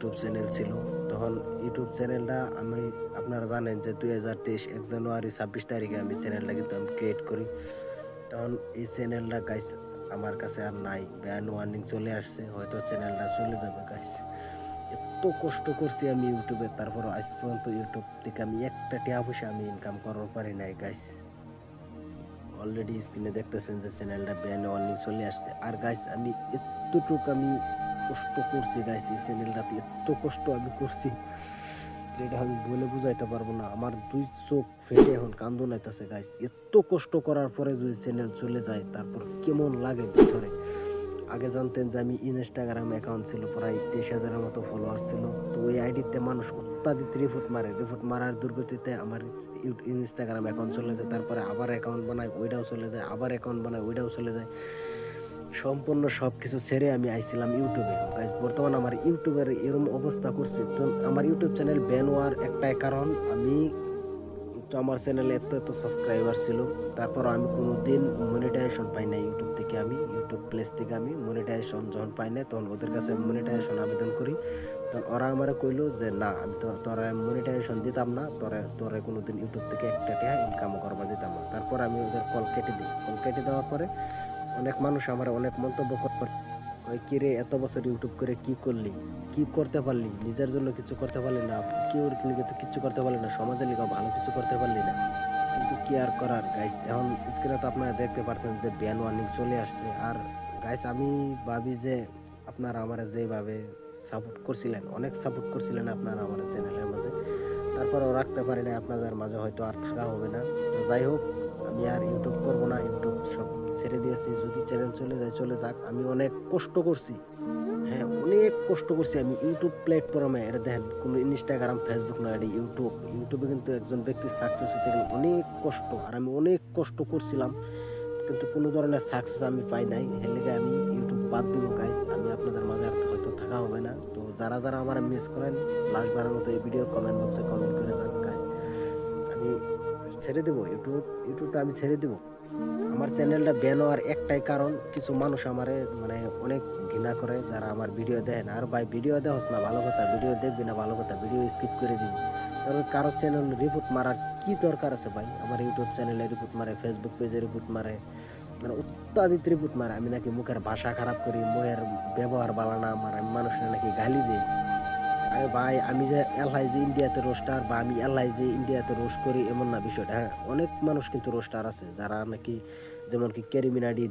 YouTube channel ছিল। তখন YouTube চ্যানেলটা আমি আপনারা জানেন যে 2023 1 জানুয়ারি 26 তারিখে আমি চ্যানেলটা কিন্তু আমি ক্রিয়েট করি। তখন এই চ্যানেলটা গাইস আমার কাছে আর নাই, ব্যান ওয়ার্নিং চলে আসছে, হয়তো চ্যানেলটা চলে যাবে গাইস। এত কষ্ট করছি আমি ইউটিউবে, তারপর আজ পর্যন্ত ইউটিউব থেকে আমি একটা টাকা পয়সা আমি ইনকাম করার পারি নাই গাইস। অলরেডি স্ক্রিনে দেখতেছেন যে চ্যানেলটা ব্যান ওয়ার্নিং চলে আসছে। আর গাইস আমি এতটুকু আমি কষ্ট করছি গাইস, এই চ্যানেলটাতে এত কষ্ট আমি করছি যেটা আমি বলে বুঝাইতে পারবো না। আমার দুই চোখ ফেটে এখন কান্দন আইতাছে গাইস। এত কষ্ট করার পরে যদি চ্যানেল চলে যায় তারপর কেমন লাগে ভিতরে। আগে জানতেন যে আমি ইনস্টাগ্রাম অ্যাকাউন্ট ছিল, প্রায় 23,000-এর মতো ফলোয়ার ছিল। তো ওই আইডিতে মানুষ অত্যাধিক রিপোর্ট মারার দুর্গতিতে আমার ইনস্টাগ্রাম অ্যাকাউন্ট চলে যায়, তারপরে আবার অ্যাকাউন্ট বানায় ওইটাও চলে যায়, আবার অ্যাকাউন্ট বানায় ওইটাও চলে যায়। সম্পূর্ণ সব কিছু ছেড়ে আমি আইছিলাম ইউটিউবে গাইস। বর্তমান আমার ইউটিউবের এরকম অবস্থা করছে, তো আমার ইউটিউব চ্যানেল ব্যান হওয়ার একটাই কারণ, আমি তো আমার চ্যানেলে এত সাবস্ক্রাইবার ছিল, তারপর আমি কোনো দিন মনিটাইজেশন পাই না ইউটিউব থেকে। আমি ইউটিউব প্লেস থেকে আমি মনিটাইজেশন যখন পাই না, তখন ওদের কাছে মনিটাইজেশন আবেদন করি। তখন ওরা আমার কইলো যে না, আমি তো তোরা মনিটাইজেশন দিতাম না, তোরা কোনো দিন ইউটিউব থেকে একটা টাকা ইনকাম করবার দিতাম না। তারপর আমি ওদের কল কেটে দিই। কল কেটে দেওয়ার পরে অনেক মানুষ আমার অনেক মন্তব্য করে, ওই কিরে এত বছর ইউটিউব করে কি করলি, কি করতে পারলি, নিজের জন্য কিছু করতে পারলি না, কেউ লিগে তো কিছু করতে পারলি না, সমাজের লিগে ভালো কিছু করতে পারলি না। কিন্তু কি আর করার গাইস, এখন স্ক্রিনে তো আপনারা দেখতে পাচ্ছেন যে ব্যান ওয়ার্নিং চলে আসছে। আর গাইস আমি ভাবি যে আপনারা আমার যেভাবে সাপোর্ট করছিলেন, অনেক সাপোর্ট করছিলেন আপনারা আমার চ্যানেলের মাঝে, তারপরও রাখতে পারি না আপনাদের মাঝে, হয়তো আর থাকা হবে না। তো যাই হোক, আমি আর ইউটিউব করবো না, ইউটিউব সব ছেড়ে দিয়েছি। যদি চ্যানেল চলে যায় চলে যাক, আমি অনেক কষ্ট করছি, হ্যাঁ অনেক কষ্ট করছি আমি ইউটিউব প্ল্যাটফর্মে। এটা দেখেন কোনো ইনস্টাগ্রাম ফেসবুক না, এটা ইউটিউবে কিন্তু একজন ব্যক্তির সাকসেস হতে গেলে অনেক কষ্ট, আর আমি অনেক কষ্ট করছিলাম, কিন্তু কোনো ধরনের সাকসেস আমি পাই নাই। এর লেগে আমি ইউটিউব বাদ দিব গাইস, আমি আপনাদের মাঝে আর হয়তো থাকা হবে না। তো যারা যারা আমার মিস করেন, লাস্টবারের মতো এই ভিডিওর কমেন্ট বক্সে কমেন্ট করে যান গাইস। আমি ছেড়ে দেবো ইউটিউবটা আমি ছেড়ে দেবো। আমার চ্যানেলটা ব্যান হওয়ার একটাই কারণ, কিছু মানুষ আমারে মানে অনেক ঘৃণা করে যারা আমার ভিডিও দেখেন। আর ভাই ভিডিও দেওয়াস না ভালো কথা, ভিডিও দেখবি না ভালো কথা, ভিডিও স্কিপ করে দিবি। তবে কারো চ্যানেল রিপোর্ট মারার কি দরকার আছে ভাই? আমার ইউটিউব চ্যানেলে রিপোর্ট মারে, ফেসবুক পেজে রিপোর্ট মারে, মানে অত্যাধিক রিপোর্ট মারে। আমি নাকি মুখের ভাষা খারাপ করি, মুখের ব্যবহার বালানা আমার, আমি মানুষের নাকি গালি দিই। আরে ভাই আমি যে এলআই যে ইন্ডিয়াতে রোস্টার, বা আমি এলআই যে ইন্ডিয়াতে রোস্ট করি এমন না বিষয়টা। হ্যাঁ অনেক মানুষ কিন্তু রোস্টার আছে যারা নাকি, যেমন কি ক্যারি মিনাডি